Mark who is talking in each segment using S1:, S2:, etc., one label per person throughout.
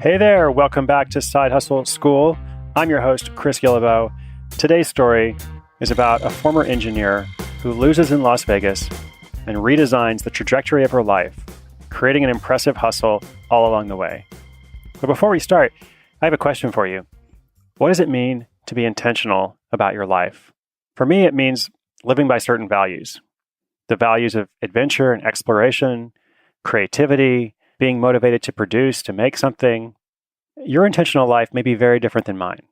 S1: Hey there, welcome back to Side Hustle School. I'm your host, CHRIS GUILLEBEAU. Today's story is about a former engineer who loses in Las Vegas and redesigns the trajectory of her life, creating an impressive hustle all along the way. But before we start, I have a question for you. What does it mean to be intentional about your life? For me, it means living by certain values. The values of adventure and exploration, creativity, being motivated to produce, to make something. Your intentional life may be very different than mine.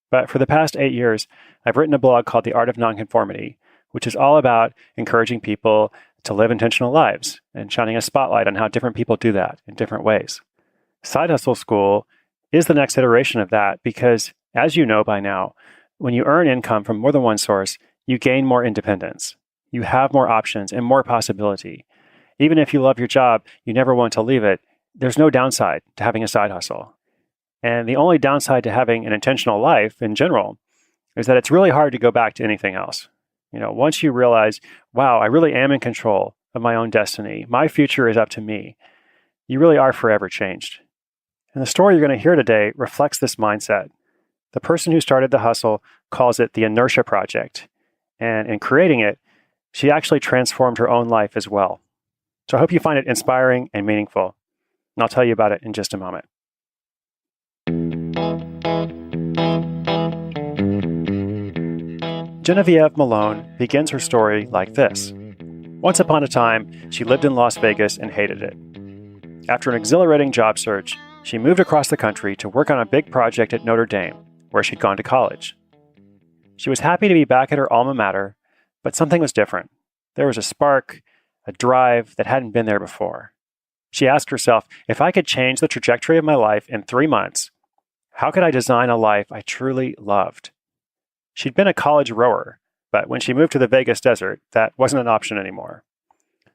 S1: But for the past 8 years, I've written a blog called The Art of Nonconformity, which is all about encouraging people to live intentional lives and shining a spotlight on how different people do that in different ways. Side Hustle School is the next iteration of that because, as you know by now, when you earn income from more than one source, you gain more independence. You have more options and more possibility. Even if you love your job, you never want to leave it. There's no downside to having a side hustle. And the only downside to having an intentional life in general is that it's really hard to go back to anything else. Once you realize, wow, I really am in control of my own destiny. My future is up to me. You really are forever changed. And the story you're going to hear today reflects this mindset. The person who started the hustle calls it the Inertia Project. And in creating it, she actually transformed her own life as well. So I hope you find it inspiring and meaningful. And I'll tell you about it in just a moment. Genevieve Malone begins her story like this. Once upon a time, she lived in Las Vegas and hated it. After an exhilarating job search, she moved across the country to work on a big project at Notre Dame, where she'd gone to college. She was happy to be back at her alma mater, but something was different. There was a spark, a drive that hadn't been there before. She asked herself, if I could change the trajectory of my life in 3 months, how could I design a life I truly loved? She'd been a college rower, but when she moved to the Vegas desert, that wasn't an option anymore.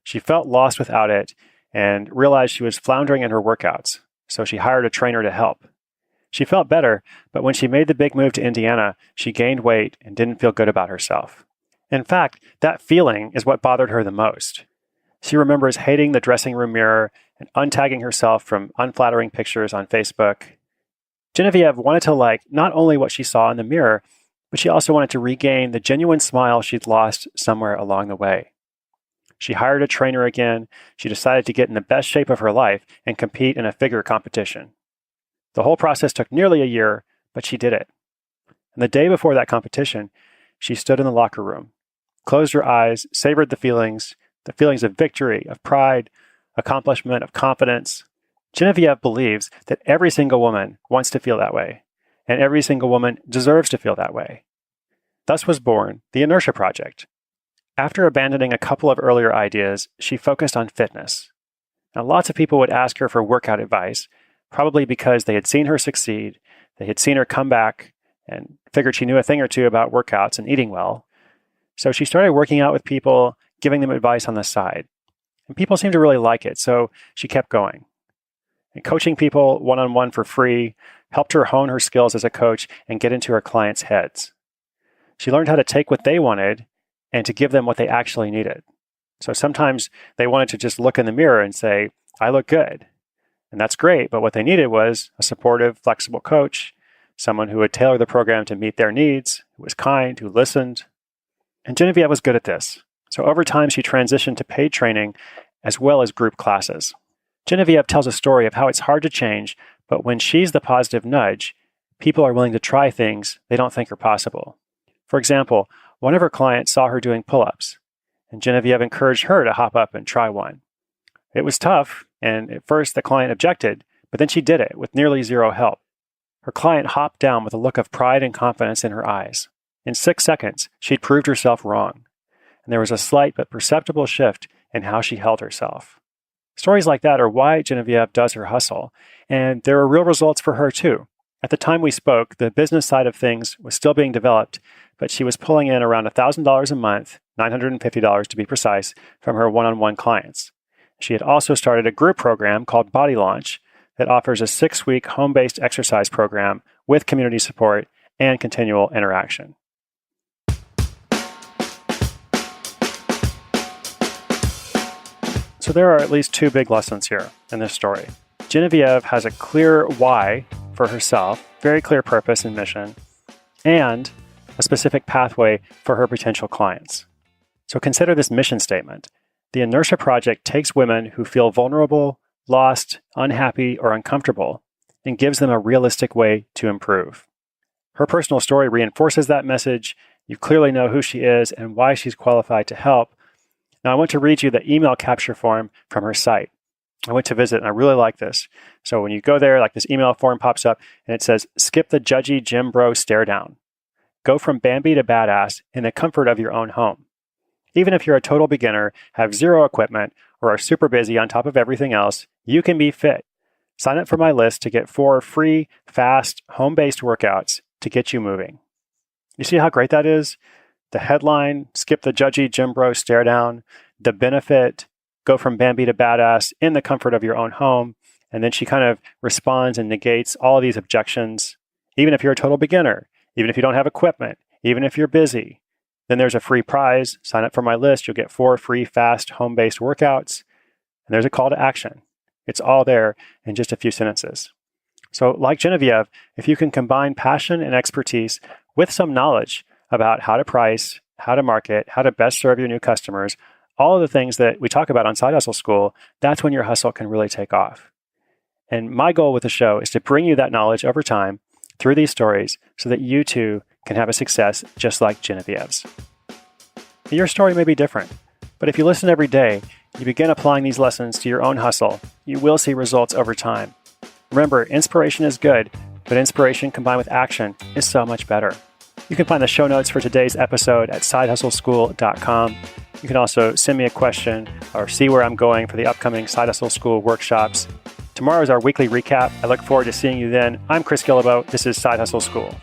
S1: She felt lost without it and realized she was floundering in her workouts, so she hired a trainer to help. She felt better, but when she made the big move to Indiana, she gained weight and didn't feel good about herself. In fact, that feeling is what bothered her the most. She remembers hating the dressing room mirror and untagging herself from unflattering pictures on Facebook. Genevieve wanted to like not only what she saw in the mirror, but she also wanted to regain the genuine smile she'd lost somewhere along the way. She hired a trainer again. She decided to get in the best shape of her life and compete in a figure competition. The whole process took nearly a year, but she did it. And the day before that competition, she stood in the locker room, closed her eyes, savored the feelings of victory, of pride, accomplishment, of confidence. Genevieve believes that every single woman wants to feel that way, and every single woman deserves to feel that way. Thus was born the Inertia Project. After abandoning a couple of earlier ideas, she focused on fitness. Now, lots of people would ask her for workout advice, probably because they had seen her succeed, they had seen her come back, and figured she knew a thing or two about workouts and eating well. So she started working out with people, giving them advice on the side. And people seemed to really like it, so she kept going. And coaching people one-on-one for free helped her hone her skills as a coach and get into her clients' heads. She learned how to take what they wanted and to give them what they actually needed. So sometimes they wanted to just look in the mirror and say, I look good. And that's great, but what they needed was a supportive, flexible coach, someone who would tailor the program to meet their needs, who was kind, who listened. And Genevieve was good at this. So over time, she transitioned to paid training as well as group classes. Genevieve tells a story of how it's hard to change, but when she's the positive nudge, people are willing to try things they don't think are possible. For example, one of her clients saw her doing pull-ups, and Genevieve encouraged her to hop up and try one. It was tough, and at first the client objected, but then she did it with nearly zero help. Her client hopped down with a look of pride and confidence in her eyes. In 6 seconds, she'd proved herself wrong, and there was a slight but perceptible shift in how she held herself. Stories like that are why Genevieve does her hustle, and there are real results for her too. At the time we spoke, the business side of things was still being developed, but she was pulling in around $1,000 a month, $950 to be precise, from her one-on-one clients. She had also started a group program called Body Launch that offers a 6-week home-based exercise program with community support and continual interaction. So there are at least 2 big lessons here in this story. Genevieve has a clear why for herself, very clear purpose and mission, and a specific pathway for her potential clients. So consider this mission statement. The Inertia Project takes women who feel vulnerable, lost, unhappy, or uncomfortable and gives them a realistic way to improve. Her personal story reinforces that message. You clearly know who she is and why she's qualified to help. Now, I want to read you the email capture form from her site. I went to visit and I really like this. So when you go there, like this email form pops up and it says, skip the judgy gym bro stare down. Go from Bambi to badass in the comfort of your own home. Even if you're a total beginner, have zero equipment, or are super busy on top of everything else, you can be fit. Sign up for my list to get 4 free, fast, home-based workouts to get you moving. You see how great that is? The headline, skip the judgy gym bro stare down. The benefit, go from Bambi to badass in the comfort of your own home. And then she kind of responds and negates all of these objections. Even if you're a total beginner, even if you don't have equipment, even if you're busy, then there's a free prize. Sign up for my list. You'll get 4 free, fast, home-based workouts. And there's a call to action. It's all there in just a few sentences. So like Genevieve, if you can combine passion and expertise with some knowledge about how to price, how to market, how to best serve your new customers, all of the things that we talk about on Side Hustle School, that's when your hustle can really take off. And my goal with the show is to bring you that knowledge over time through these stories so that you too can have a success just like Genevieve's. Your story may be different, but if you listen every day, you begin applying these lessons to your own hustle, you will see results over time. Remember, inspiration is good, but inspiration combined with action is so much better. You can find the show notes for today's episode at sidehustleschool.com. You can also send me a question or see where I'm going for the upcoming Side Hustle School workshops. Tomorrow is our weekly recap. I look forward to seeing you then. I'm CHRIS GUILLEBEAU. This is Side Hustle School.